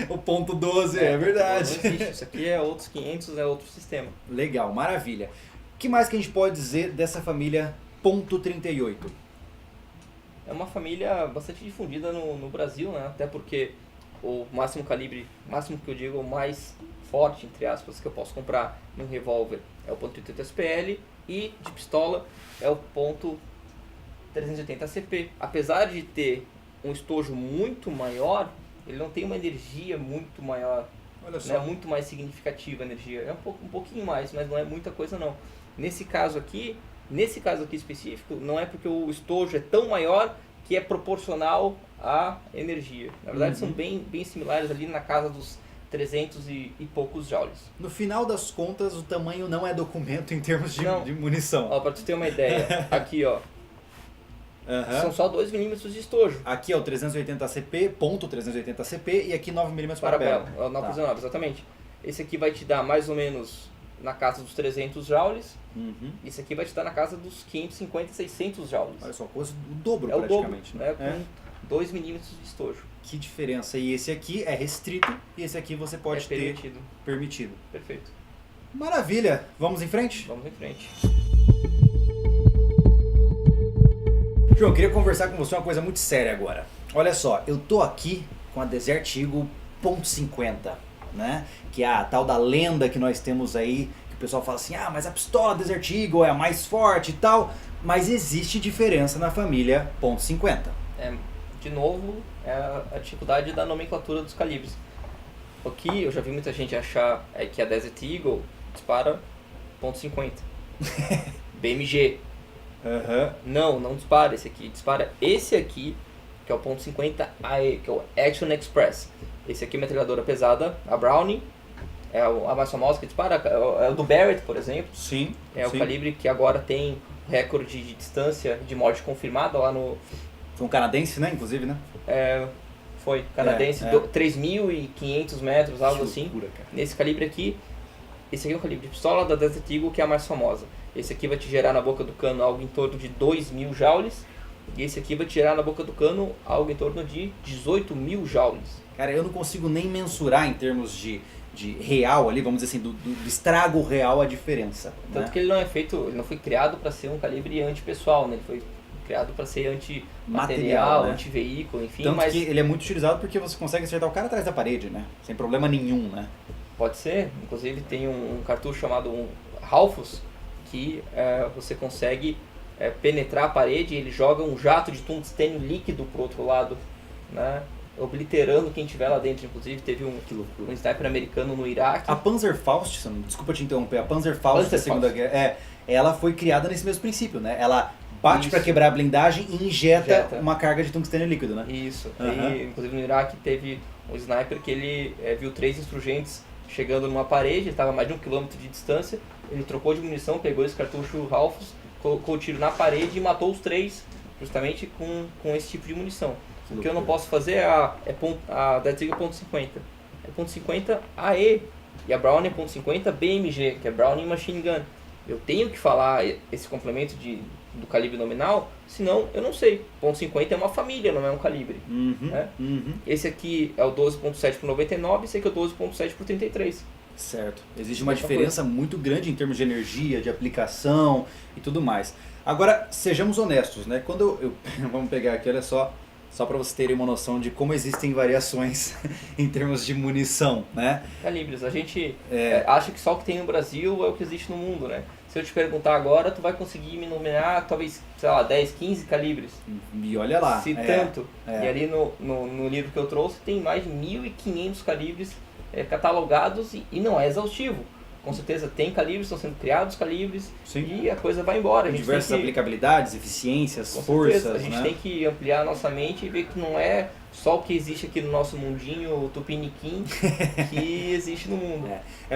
O ponto 12, é verdade. Não existe. Isso aqui é outros 500, é outro sistema. Legal, maravilha. O que mais que a gente pode dizer dessa família .38? É uma família bastante difundida no Brasil, né? Até porque o máximo calibre, máximo que eu digo, o mais forte, entre aspas, que eu posso comprar em um revólver é o .38 SPL e de pistola é o .380 CP. Apesar de ter um estojo muito maior, ele não tem uma energia muito maior. Olha só. Não é muito mais significativa a energia. É um pouquinho mais, mas não é muita coisa não. Nesse caso aqui específico, não é porque o estojo é tão maior que é proporcional à energia. Na verdade, são bem similares ali na casa dos 300 e poucos joules. No final das contas, o tamanho não é documento em termos de munição. Ó, pra tu ter uma ideia, aqui ó, são só 2 milímetros de estojo. Aqui é o 380cp, ponto 380cp, e aqui 9mm para belo. É o 9,9, exatamente. Esse aqui vai te dar mais ou menos na casa dos 300 joules. Esse aqui vai te dar na casa dos 550, 600 joules. Olha só, quase o dobro é praticamente. O dobro, né? Com 2 milímetros de estojo. Que diferença. E esse aqui é restrito e esse aqui você pode ter permitido. Perfeito. Maravilha. Vamos em frente? Vamos em frente. João, eu queria conversar com você uma coisa muito séria agora. Olha só, eu tô aqui com a Desert Eagle .50, né? Que é a tal da lenda que nós temos aí, que o pessoal fala assim, mas a pistola Desert Eagle é a mais forte e tal, mas existe diferença na família .50. De novo, é a dificuldade da nomenclatura dos calibres. Aqui eu já vi muita gente achar que a Desert Eagle dispara .50. BMG. Não dispara esse aqui. Dispara esse aqui, que é o .50 AE, que é o Action Express. Esse aqui é metralhadora pesada, a Browning. É a mais famosa que dispara, é o do Barrett, por exemplo. Sim. É o calibre que agora tem recorde de distância de morte confirmada lá no... Foi um canadense, né? Inclusive, né? Foi canadense, 3.500 metros, algo assim. Loucura, cara. Nesse calibre aqui, esse aqui é o calibre de pistola da Desert Eagle, que é a mais famosa. Esse aqui vai te gerar na boca do cano algo em torno de 2.000 joules. E esse aqui vai te gerar na boca do cano algo em torno de 18.000 joules. Cara, eu não consigo nem mensurar em termos de real ali, vamos dizer assim, do estrago real a diferença. Tanto que ele não foi criado para ser um calibre antipessoal, né? Ele foi criado para ser anti-material, né? Anti-veículo, enfim. Tanto que ele é muito utilizado porque você consegue acertar o cara atrás da parede, né? Sem problema nenhum, né? Pode ser. Inclusive tem um cartucho chamado Raufoss, que você consegue penetrar a parede e ele joga um jato de tungstênio líquido pro outro lado, né? Obliterando quem estiver lá dentro. Inclusive teve um sniper americano no Iraque. A Panzerfaust, desculpa te interromper, a Panzerfaust da Segunda Guerra, ela foi criada nesse mesmo princípio, né? Ela bate para quebrar a blindagem e injeta uma carga de tungstênio líquido, né? Isso. E, inclusive no Iraque teve um sniper que ele viu 3 insurgentes chegando numa parede, ele estava a mais de 1 km de distância, ele trocou de munição, pegou esse cartucho Raufoss, colocou o tiro na parede e matou os 3 justamente com esse tipo de munição. O que eu não posso fazer é a Desert Eagle .50. É .50 AE e a Browning é .50 BMG, que é Browning Machine Gun. Eu tenho que falar esse complemento do calibre nominal, senão eu não sei. .50 é uma família, não é um calibre. Né? Esse aqui é o 12.7 por 99, esse aqui é o 12.7 por 33. Certo. Existe uma diferença muito grande em termos de energia, de aplicação e tudo mais. Agora, sejamos honestos, né? Quando vamos pegar aqui, olha só para vocês terem uma noção de como existem variações em termos de munição, né? Calibres. A gente acha que só o que tem no Brasil é o que existe no mundo, né? Se eu te perguntar agora, tu vai conseguir me nominar talvez, sei lá, 10, 15 calibres. E olha lá. Se tanto. E ali no livro que eu trouxe tem mais de 1.500 calibres catalogados e não é exaustivo. Com certeza tem calibres, estão sendo criados calibres. Sim. E a coisa vai embora. Diversas aplicabilidades, eficiências, forças. A gente tem que ampliar a nossa mente e ver que não é só o que existe aqui no nosso mundinho tupiniquim que existe no mundo.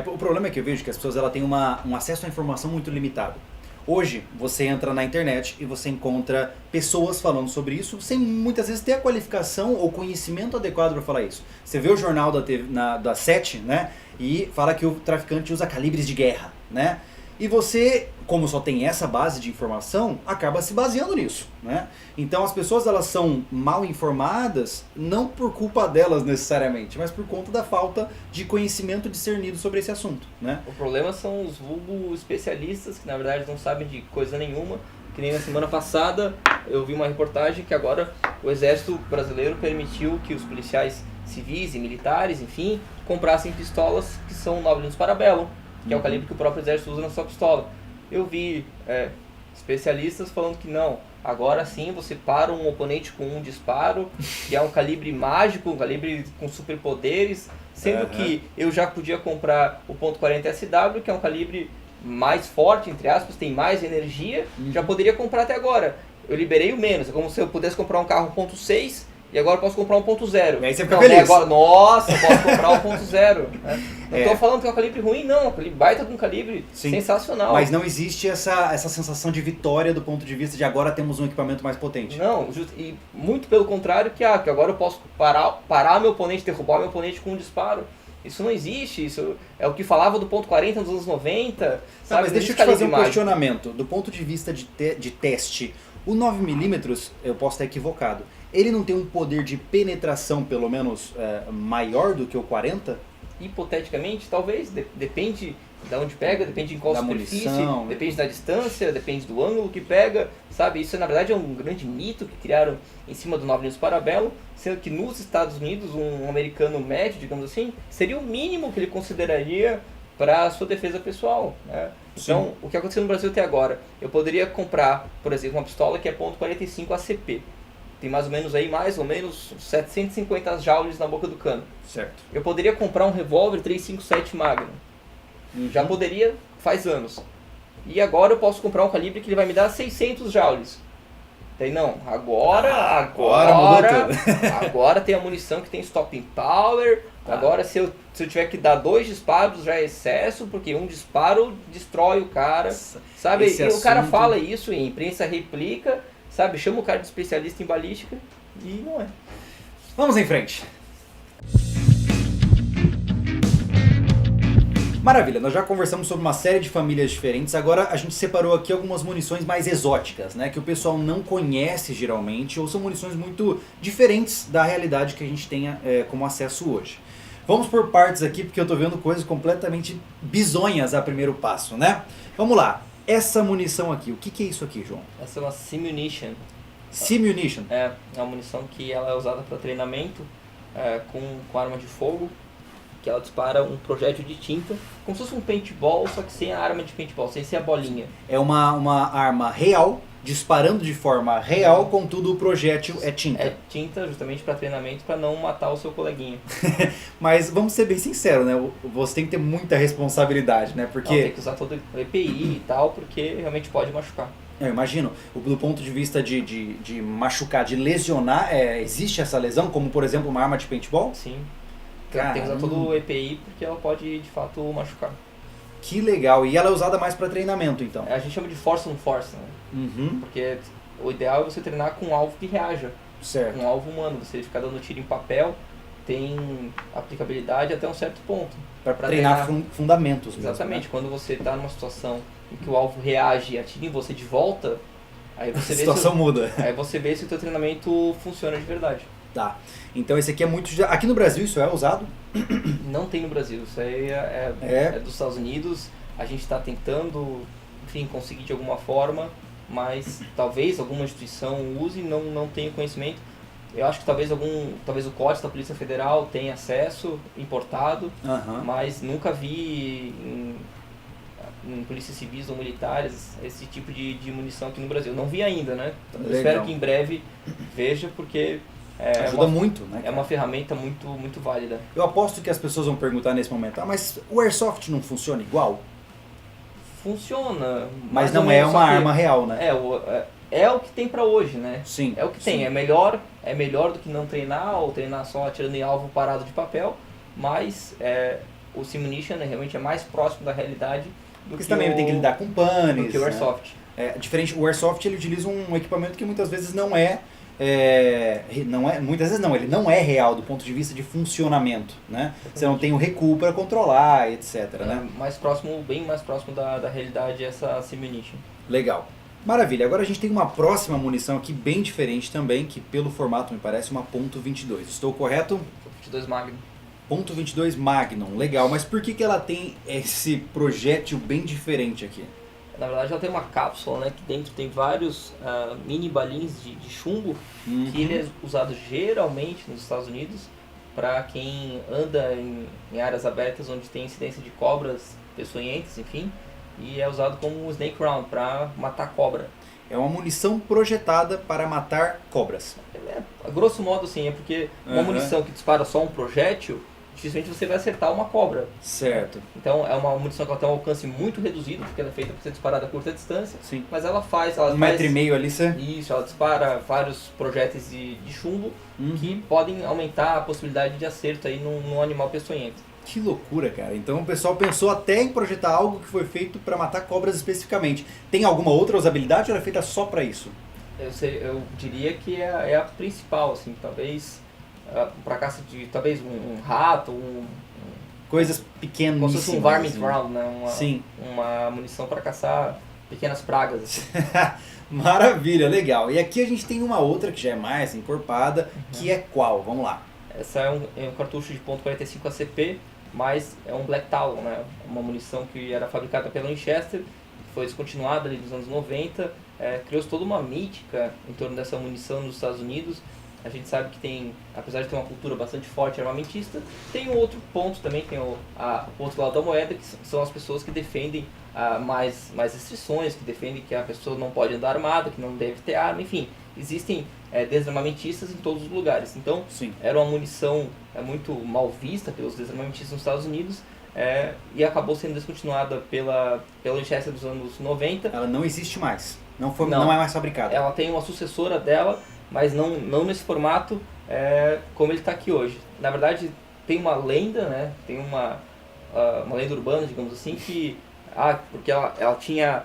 O problema é que eu vejo que as pessoas têm um acesso à informação muito limitado. Hoje, você entra na internet e você encontra pessoas falando sobre isso sem muitas vezes ter a qualificação ou conhecimento adequado para falar isso. Você vê o jornal da 7, né? E fala que o traficante usa calibres de guerra, né? E você, como só tem essa base de informação, acaba se baseando nisso, né? Então as pessoas elas são mal informadas não por culpa delas necessariamente, mas por conta da falta de conhecimento discernido sobre esse assunto, né? O problema são os vulgo especialistas que na verdade não sabem de coisa nenhuma. Que nem na semana passada eu vi uma reportagem que agora o Exército Brasileiro permitiu que os policiais civis e militares, enfim, comprassem pistolas que são 9mm Parabellum, que é o calibre que o próprio Exército usa na sua pistola. Eu vi especialistas falando que não, agora sim você para um oponente com um disparo, que é um calibre mágico, um calibre com superpoderes, sendo que eu já podia comprar o .40 SW, que é um calibre mais forte, entre aspas, tem mais energia, já poderia comprar até agora. Eu liberei o menos, é como se eu pudesse comprar um carro 1.6 e agora eu posso comprar um 1.0. E aí você fica feliz. Agora, nossa, eu posso comprar um 1.0. Né? Não estou falando que é um calibre ruim, não. É um calibre baita de um calibre sensacional. Mas não existe essa sensação de vitória do ponto de vista de agora temos um equipamento mais potente. Não, e muito pelo contrário, que agora eu posso parar meu oponente, derrubar meu oponente com um disparo. Isso não existe, isso é o que falava do .40 nos anos 90. Sabe? Mas deixa eu te fazer um questionamento. Do ponto de vista de teste, o 9mm, eu posso estar equivocado, ele não tem um poder de penetração, pelo menos, maior do que o 40? Hipoteticamente, talvez. Depende de onde pega, depende em qual da superfície, munição, depende da distância, depende do ângulo que pega, sabe? Isso, na verdade, é um grande mito que criaram em cima do 9mm Parabellum, sendo que nos Estados Unidos, um americano médio, digamos assim, seria o mínimo que ele consideraria para a sua defesa pessoal, né? Então, o que aconteceu no Brasil até agora? Eu poderia comprar, por exemplo, uma pistola que é .45 ACP. Tem mais ou menos 750 joules na boca do cano. Certo. Eu poderia comprar um revólver 357 Magnum. Já poderia, faz anos. E agora eu posso comprar um calibre que ele vai me dar 600 joules. Daí não, agora mudou tudo. agora tem a munição que tem stopping power. Agora se eu tiver que dar 2 disparos já é excesso, porque um disparo destrói o cara. Sabe? E o cara fala isso, e a imprensa replica, sabe? Chama o cara de especialista em balística e não é. Vamos em frente. Maravilha, nós já conversamos sobre uma série de famílias diferentes, agora a gente separou aqui algumas munições mais exóticas, né, que o pessoal não conhece geralmente, ou são munições muito diferentes da realidade que a gente tenha como acesso hoje. Vamos por partes aqui, porque eu tô vendo coisas completamente bizonhas a primeiro passo, né? Vamos lá, essa munição aqui, o que é isso aqui, João? Essa é uma Simunition. Simunition? É uma munição que ela é usada para treinamento com arma de fogo, que ela dispara um projétil de tinta, como se fosse um paintball, só que sem a arma de paintball, sem ser a bolinha. É uma arma real, disparando de forma real, contudo o projétil é tinta. É tinta justamente para treinamento, para não matar o seu coleguinha. Mas vamos ser bem sinceros, né? Você tem que ter muita responsabilidade, né? Porque tem que usar todo o EPI e tal, porque realmente pode machucar. Eu imagino, do ponto de vista de machucar, de lesionar, existe essa lesão, como por exemplo uma arma de paintball? Sim. Tem que usar todo o EPI porque ela pode de fato machucar. Que legal, e ela é usada mais para treinamento então? A gente chama de force on force, né? Porque o ideal é você treinar com um alvo que reaja. Certo. Um alvo humano, você ficar dando tiro em papel tem aplicabilidade até um certo ponto. Para treinar fundamentos mesmo. Exatamente, né? quando você está numa situação em que o alvo reage e atira em você de volta, aí você a situação muda. Aí você vê se o teu treinamento funciona de verdade. Tá, então esse aqui é muito... Aqui no Brasil isso é usado? Não tem no Brasil, isso aí é dos Estados Unidos. A gente está tentando, enfim, conseguir de alguma forma, mas talvez alguma instituição use, não tenho conhecimento. Eu acho que talvez o COTS da Polícia Federal tenha acesso importado, mas nunca vi em polícias civis ou militares esse tipo de munição aqui no Brasil. Não vi ainda, né? Eu espero que em breve veja, porque ajuda muito, né? É uma ferramenta muito, muito válida. Eu aposto que as pessoas vão perguntar nesse momento, mas o Airsoft não funciona igual? Funciona. Mas não é uma arma real, né? É o que tem pra hoje, né? Sim. É o que tem. É melhor do que não treinar, ou treinar só atirando em alvo parado de papel, mas o Simunition realmente é mais próximo da realidade do Porque também tem que lidar com panes. Do que o Airsoft. Diferente, o Airsoft ele utiliza um equipamento que muitas vezes ele não é real do ponto de vista de funcionamento, né? Você não tem o recuo para controlar, etc. Né? Bem mais próximo da realidade essa Simunition. Legal. Maravilha, agora a gente tem uma próxima munição aqui bem diferente também, que pelo formato me parece uma .22. Estou correto? .22 Magnum. .22 Magnum, legal, mas por que ela tem esse projétil bem diferente aqui? Na verdade ela tem uma cápsula, né, que dentro tem vários mini balins de chumbo, que ele é usado geralmente nos Estados Unidos para quem anda em áreas abertas onde tem incidência de cobras peçonhentas, enfim. e é usado como um snake round para matar cobra. É uma munição projetada para matar cobras. A grosso modo, assim, é porque uma munição que dispara só um projétil, dificilmente você vai acertar uma cobra. Certo. Então é uma munição que ela tem um alcance muito reduzido, porque ela é feita para ser disparada a curta distância. Sim. Mas ela faz... Um metro e meio ali, você... Isso, ela dispara vários projéteis de chumbo que podem aumentar a possibilidade de acerto aí num animal peçonhento. Que loucura, cara. Então o pessoal pensou até em projetar algo que foi feito para matar cobras especificamente. Tem alguma outra usabilidade ou ela é feita só para isso? Eu diria que é a principal, assim, talvez para caça de talvez um rato, coisas pequenas. Como se fosse um varmint round, né? Sim. Uma munição para caçar pequenas pragas. Assim. Maravilha, legal. E aqui a gente tem uma outra que já é mais encorpada, que é qual? Vamos lá. Essa é um cartucho de .45 ACP, mas é um Black Talon, né? Uma munição que era fabricada pela Winchester, foi descontinuada ali nos anos 90, criou-se toda uma mítica em torno dessa munição nos Estados Unidos. A gente sabe que tem, apesar de ter uma cultura bastante forte armamentista, tem um outro ponto também, tem o outro lado da moeda, que são as pessoas que defendem mais restrições, que defendem que a pessoa não pode andar armada, que não deve ter arma, enfim. Existem desarmamentistas em todos os lugares. Então, sim, era uma munição muito mal vista pelos desarmamentistas nos Estados Unidos e acabou sendo descontinuada pela Winchester dos anos 90. Ela não existe mais, não é mais fabricada. Ela tem uma sucessora dela, mas não nesse formato como ele está aqui hoje. Na verdade, tem uma lenda, né? Tem uma lenda urbana, digamos assim, que porque ela tinha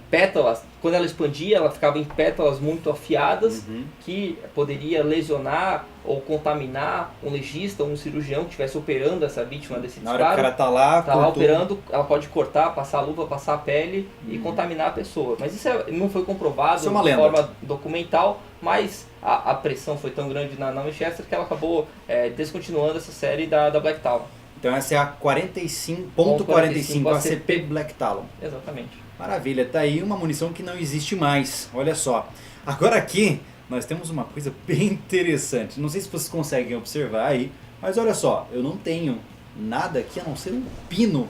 pétalas, quando ela expandia, ela ficava em pétalas muito afiadas, que poderia lesionar ou contaminar um legista ou um cirurgião que estivesse operando essa vítima desse disparo. Na hora que o cara tá lá operando, ela pode cortar, passar a luva, passar a pele e contaminar a pessoa. Mas isso não foi comprovado de forma documental, mas a pressão foi tão grande na Winchester que ela acabou descontinuando essa série da Black Talon. Então essa é a 45.45 ACP Black Talon. Exatamente. Maravilha, tá aí uma munição que não existe mais, olha só. Agora aqui nós temos uma coisa bem interessante, não sei se vocês conseguem observar aí, mas olha só, eu não tenho nada aqui a não ser um pino.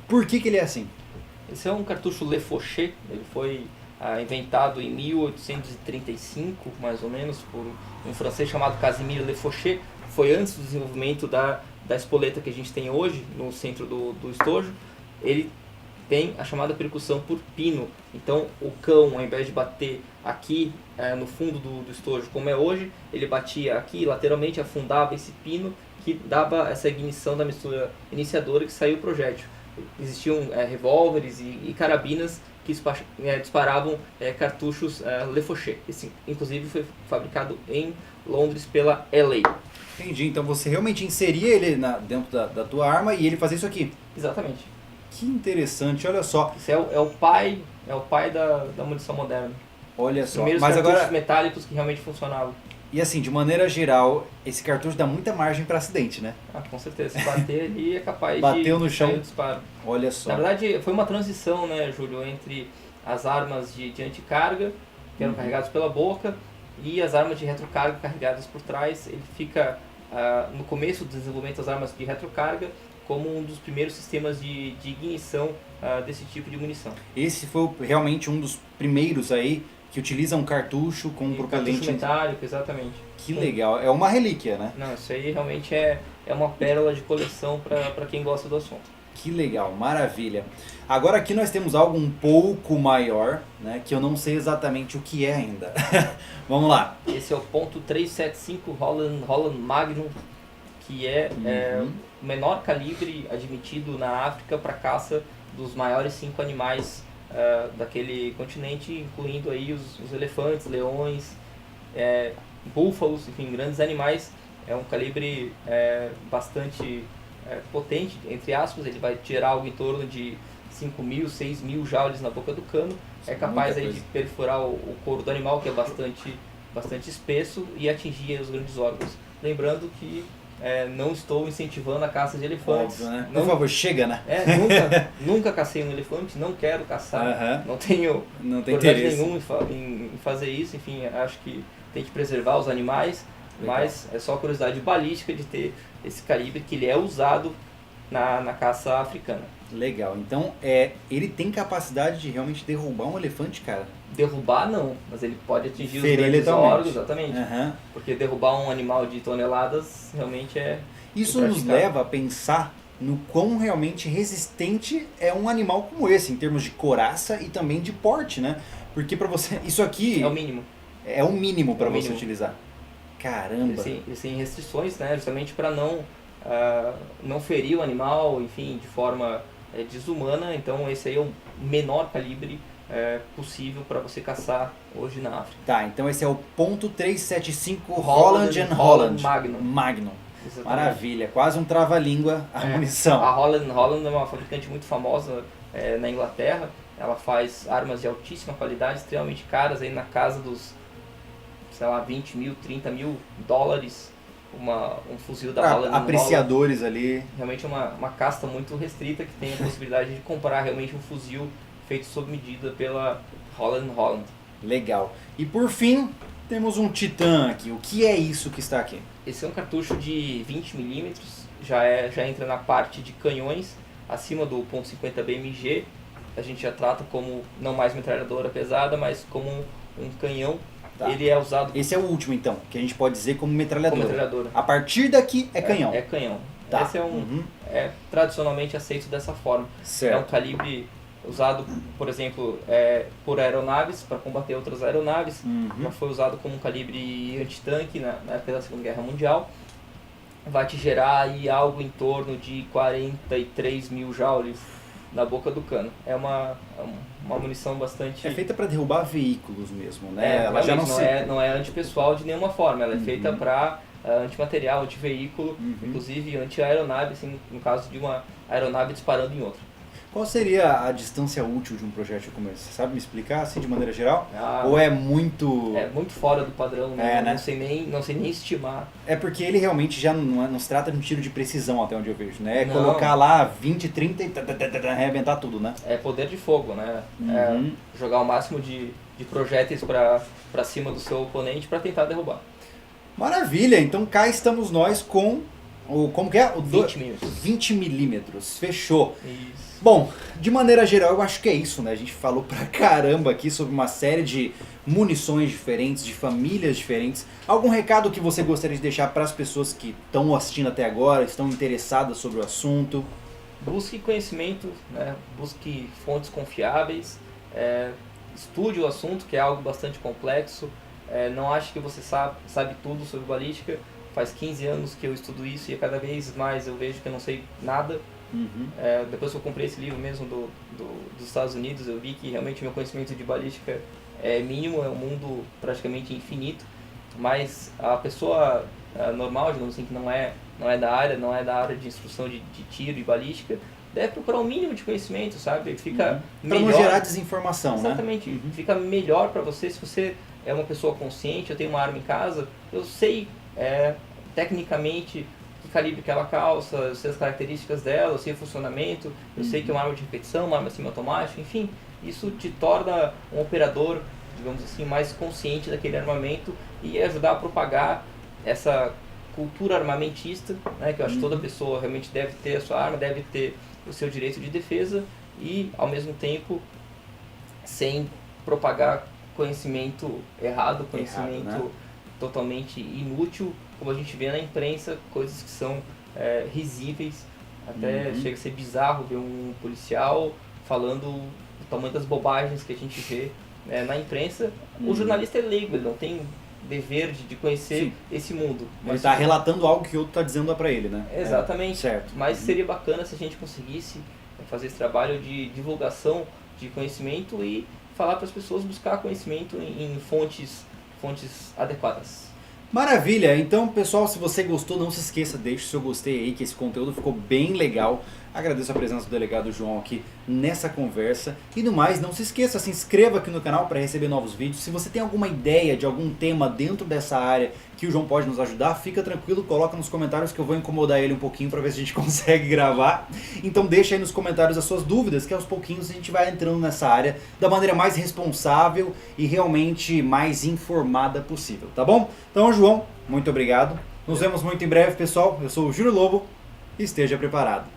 Por que ele é assim? Esse é um cartucho Le Fauché, ele foi inventado em 1835, mais ou menos, por um francês chamado Casimir Le Fauché. Foi antes do desenvolvimento da espoleta que a gente tem hoje no centro do estojo. Ele tem a chamada percussão por pino. Então o cão, ao invés de bater aqui no fundo do estojo como é hoje, ele batia aqui lateralmente, afundava esse pino que dava essa ignição da mistura iniciadora que saiu o projétil. Existiam revólveres e carabinas que disparavam cartuchos Le Fauché. Esse inclusive foi fabricado em Londres pela LA. Entendi, então você realmente inseria ele dentro da tua arma e ele fazia isso aqui? Exatamente. Que interessante, olha só. Esse é o pai da munição moderna. Olha só. Primeiros cartuchos metálicos que realmente funcionavam. E assim, de maneira geral, esse cartucho dá muita margem para acidente, né? Com certeza. Se bater ali é capaz Bateu no chão. sair o disparo. Olha só. Na verdade, foi uma transição, né, Júlio, entre as armas de anticarga, que eram carregadas pela boca, e as armas de retrocarga carregadas por trás. Ele fica, no começo do desenvolvimento das armas de retrocarga, como um dos primeiros sistemas de ignição desse tipo de munição. Esse foi realmente um dos primeiros aí que utiliza um cartucho com um propelente... Cartucho metálico, exatamente. Que legal, é uma relíquia, né? Não, isso aí realmente é uma pérola de coleção para quem gosta do assunto. Que legal, maravilha. Agora aqui nós temos algo um pouco maior, né, que eu não sei exatamente o que é ainda. Vamos lá. Esse é o .375 Holland Magnum, que é o menor calibre admitido na África para caça dos maiores 5 animais daquele continente, incluindo aí os elefantes, leões, búfalos, enfim, grandes animais. É um calibre bastante potente, entre aspas. Ele vai tirar algo em torno de 5.000, 6.000 joules na boca do cano. É capaz aí de perfurar o couro do animal, que é bastante espesso, e atingir os grandes órgãos. Lembrando que não estou incentivando a caça de elefantes. Óbvio, né? Por favor, chega, né? Nunca cacei um elefante, não quero caçar, não tenho interesse nenhum em fazer isso. Enfim, acho que tem que preservar os animais. Legal. Mas é só curiosidade balística de ter esse calibre, que ele é usado na caça africana. Legal. Então, ele tem capacidade de realmente derrubar um elefante, cara? Derrubar não, mas ele pode atingir os Ferir grandes letalmente. órgãos, exatamente. Aham. Porque derrubar um animal de toneladas realmente é Isso nos impraticável. leva a pensar no quão realmente resistente é um animal como esse, em termos de coraça e também de porte, né? Porque pra você, isso aqui É o mínimo. é o mínimo pra É o você mínimo. utilizar. Caramba. Eles têm restrições, né? Justamente para não ferir o animal, enfim, de forma desumana. Então esse aí é o menor calibre possível para você caçar hoje na África. Tá, então esse é o .375 Holland Holland Holland Magnum. Magnum. Exatamente. Maravilha, quase um trava-língua a munição. A Holland é uma fabricante muito famosa na Inglaterra. Ela faz armas de altíssima qualidade, extremamente caras, aí na casa dos, sei lá, 20 mil, 30 mil dólares. Um fuzil da Holland. Apreciadores ali. Realmente é uma casta muito restrita que tem a possibilidade de comprar realmente um fuzil feito sob medida pela Holland. Legal. E por fim, temos um Titã aqui. O que é isso que está aqui? Esse é um cartucho de 20mm, já entra na parte de canhões, acima do .50 BMG. A gente já trata como não mais metralhadora pesada, mas como um canhão. Tá. Ele é usado Esse é o último então, que a gente pode dizer como metralhadora. como metralhadora. A partir daqui é canhão. É canhão. Tá. Esse Uhum. é tradicionalmente aceito dessa forma. Certo. É um calibre usado, por exemplo, por aeronaves, para combater outras aeronaves. Uhum. Já foi usado como um calibre antitanque na época da Segunda Guerra Mundial. Vai te gerar aí algo em torno de 43 mil joules na boca do cano. É uma munição bastante... É feita para derrubar veículos mesmo, né? Ela já realmente, não é antipessoal de nenhuma forma. Ela é feita Uhum. para antimaterial, antiveículo, Uhum. inclusive anti-aeronave, assim, no caso de uma aeronave disparando em outra. Qual seria a distância útil de um projétil como esse? Você sabe me explicar assim de maneira geral? Ah, Ou é muito... É muito fora do padrão, né? né? Não sei nem estimar. É porque ele realmente já não se trata de um tiro de precisão, até onde eu vejo, né? É Não. colocar lá 20, 30 e arrebentar tudo, né? É poder de fogo, né? Uhum. Jogar o máximo de projéteis para cima do seu oponente para tentar derrubar. Maravilha! Então cá estamos nós com o... Como que é? O 20 milímetros. 20 milímetros. Fechou. Isso. Bom, de maneira geral eu acho que é isso, né? A gente falou pra caramba aqui sobre uma série de munições diferentes, de famílias diferentes. Algum recado que você gostaria de deixar para as pessoas que estão assistindo até agora, estão interessadas sobre o assunto? Busque conhecimento, né? Busque fontes confiáveis, estude o assunto, que é algo bastante complexo. Não ache que você sabe tudo sobre balística. Faz 15 anos que eu estudo isso e cada vez mais eu vejo que eu não sei nada. Uhum. Depois que eu comprei esse livro mesmo dos Estados Unidos, eu vi que realmente meu conhecimento de balística é mínimo, é um mundo praticamente infinito, mas a pessoa normal, digamos assim, que não é da área de instrução de tiro e balística, deve procurar um mínimo de conhecimento, sabe? Fica Pra melhor. não gerar desinformação, Exatamente. né? Uhum. Fica melhor para você se você é uma pessoa consciente. Eu tenho uma arma em casa, eu sei tecnicamente que calibre que ela calça, eu sei as características dela, eu sei o funcionamento, eu sei que é uma arma de repetição, uma arma semiautomática, enfim, isso te torna um operador, digamos assim, mais consciente daquele armamento e ajudar a propagar essa cultura armamentista, né, que eu acho que toda pessoa realmente deve ter a sua arma, deve ter o seu direito de defesa e, ao mesmo tempo, sem propagar conhecimento errado, conhecimento né? totalmente inútil, como a gente vê na imprensa, coisas que são risíveis, até chega a ser bizarro ver um policial falando do tamanho das bobagens que a gente vê na imprensa. O jornalista é leigo, ele não tem dever de conhecer esse mundo. Ele está relatando algo que o outro está dizendo para ele, né? Exatamente. Certo. Mas seria bacana se a gente conseguisse fazer esse trabalho de divulgação de conhecimento e falar para as pessoas buscar conhecimento em fontes adequadas. Maravilha! Então, pessoal, se você gostou, não se esqueça, deixe o seu gostei aí, que esse conteúdo ficou bem legal. Agradeço a presença do delegado João aqui nessa conversa. E no mais, não se esqueça, se inscreva aqui no canal para receber novos vídeos. Se você tem alguma ideia de algum tema dentro dessa área que o João pode nos ajudar, fica tranquilo, coloca nos comentários que eu vou incomodar ele um pouquinho para ver se a gente consegue gravar. Então deixa aí nos comentários as suas dúvidas, que aos pouquinhos a gente vai entrando nessa área da maneira mais responsável e realmente mais informada possível, tá bom? Então, João, muito obrigado. Nos vemos muito em breve, pessoal. Eu sou o Júlio Lobo e esteja preparado.